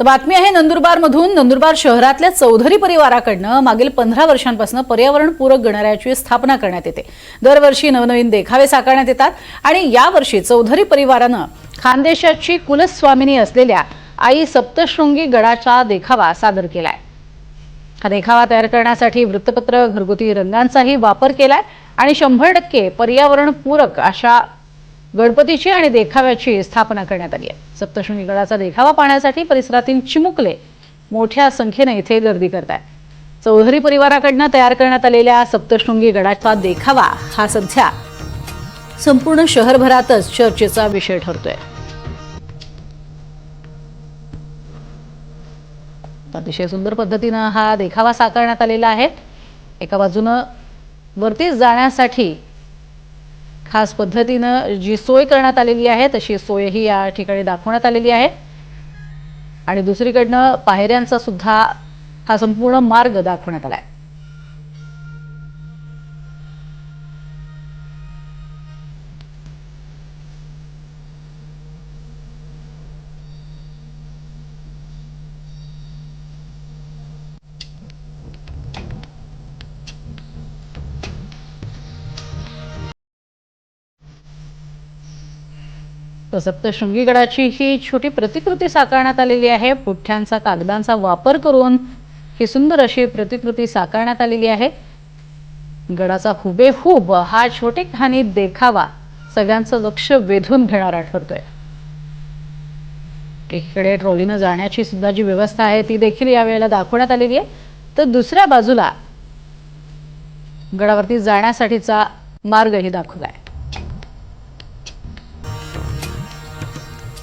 तर बातमी आहे नंदुरबारमधून। नंदुरबार शहरातल्या चौधरी परिवाराकडनं मागील 15 वर्षांपासून पर्यावरणपूरक गणरायाची स्थापना करण्यात येते। दरवर्षी नवनवीन देखावे साकारण्यात येतात आणि यावर्षी चौधरी परिवारानं खानदेशाची कुलस्वामिनी असलेल्या आई सप्तशृंगी गडाचा देखावा सादर केलाय। हा देखावा तयार करण्यासाठी वृत्तपत्र, घरगुती रंगांचाही वापर केलाय आणि 100% पर्यावरणपूरक अशा गणपतीची आणि देखाव्याची स्थापना करण्यात आली आहे। सप्तशृंगी गडाचा देखावा पाहण्यासाठी परिसरातील चिमुकले मोठ्या संख्येने इथे गर्दी करतात। चौधरी परिवाराकडून तयार करण्यात आलेल्या सप्तशृंगी गडाचा देखावा हा सध्या संपूर्ण शहरभरातच चर्चेचा विषय ठरतोय। अतिशय सुंदर पद्धतीने हा देखावा साकारण्यात आलेला आहे। एका बाजूने वरती जाण्यासाठी खास पद्धतीने जी सोय करण्यात आलेली आहे तशी सोयही या ठिकाणी दाखवण्यात आलेली आहे आणि दुसरीकडनं पायऱ्यांचा सुद्धा हा संपूर्ण मार्ग दाखवण्यात आलाय। सप्तशृंगी गडाची ही छोटी प्रतिकृती साकारण्यात आलेली आहे। पुठ्ठ्यांचा कागदांचा वापर करून ही सुंदर अशी प्रतिकृती साकारण्यात आलेली आहे। गडाचा हुबेहूब हा छोटेखानी देखावा सगळ्यांचं लक्ष वेधून घेणारा ठरतोय। एकीकडे ट्रॉलीने जाण्याची सुद्धा जी व्यवस्था आहे ती देखील यावेळेला दाखवण्यात आलेली आहे, तर दुसऱ्या बाजूला गडावरती जाण्यासाठीचा मार्गही दाखवलाय।